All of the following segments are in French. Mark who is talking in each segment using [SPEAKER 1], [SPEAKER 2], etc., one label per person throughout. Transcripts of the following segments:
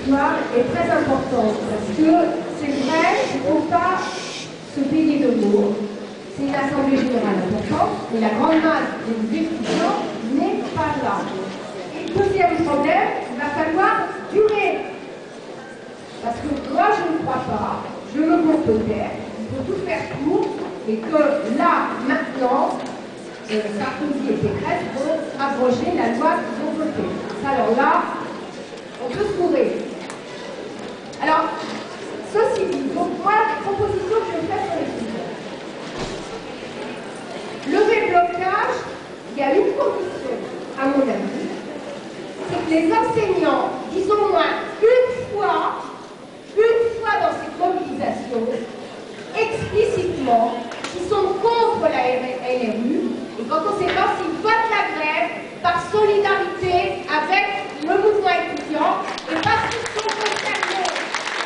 [SPEAKER 1] histoire est très importante parce que c'est vrai, il ne faut pas se payer de mots. C'est une assemblée générale importante, mais la grande masse des étudiants n'est pas là. Et deuxième problème, il va falloir durer. Parce que moi, je ne crois pas, je me compte peut-être, il faut tout faire court, et que là, maintenant, Sarkozy et Pécresse vont abroger la loi qu'ils ont votée. Alors là, on peut se mourir. Alors, ceci dit, donc moi, la proposition que je fais sur les sujets. Lever le blocage, il y a une condition, à mon avis, c'est que les enseignants disent au moins une fois dans cette mobilisation, explicitement, qu'ils sont contre la LRU, et quand on sait pas s'ils votent la grève par solidarité avec le mouvement étudiant, et parce qu'ils sont concernés.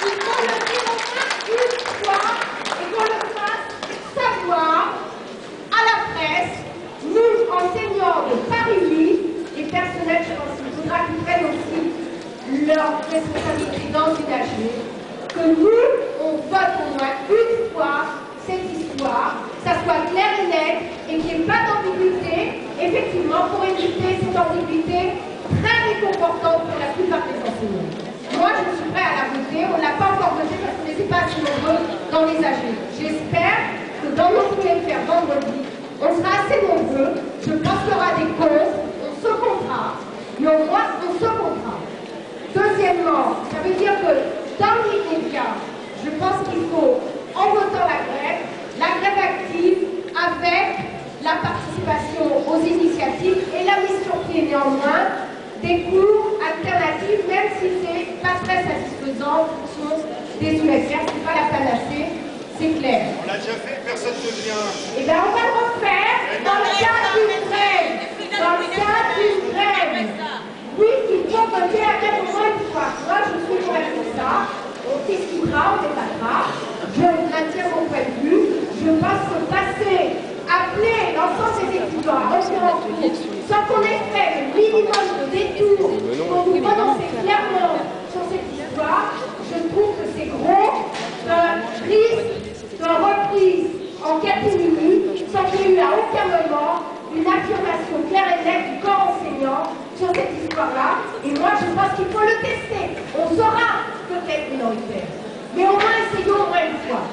[SPEAKER 1] Il faut le dire au moins une fois, et qu'on le fasse savoir à la presse, nous, enseignants de Paris 8, les personnels, je pense qu'il faudra qu'ils prennent aussi leur responsabilité d'envisager, que nous, on vote au moins une fois cette histoire, que ça soit clair et net, et qu'il n'y ait pas d'ambiguïté, effectivement, pour éviter cette ambiguïté très réconfortante pour la plupart des enseignants. Moi, je suis prêt à la voter, on ne l'a pas encore votée parce qu'on n'était pas assez nombreux dans les AG. J'espère que dans notre UFR vendredi, on sera assez nombreux, je pense qu'il y aura des causes, on se comptera, mais au moins on se comptera. Deuxièmement, ça veut dire que dans l'immédiat, je pense qu'il faut, en votant la grève active avec la participation aux initiatives et la mise sur pied néanmoins des cours alternatifs, même si c'est pas très satisfaisant en fonction des UFR, c'est pas la panacée, c'est clair.
[SPEAKER 2] On l'a déjà fait, personne ne vient.
[SPEAKER 1] Eh bien, on va le refaire dans le cadre d'une grève. Dans le cadre d'une grève. Oui, il faut voter à quel moment une fois. Moi, je suis pour être pour ça. On discutera, on débattra. Je maintiens mon point de vue. Je pense que passer, appeler l'ensemble des étudiants à revenir en cours, sans qu'on ait fait le minimum de détours pour nous prononcer clairement sur cette histoire, je trouve que c'est gros d'un reprise en catimini sans qu'il y ait eu à aucun moment une affirmation claire et nette du corps enseignant sur cette histoire-là. Et moi, je pense qu'il faut le tester. On saura peut-être minoritaire. Mais au moins, essayons au moins une fois.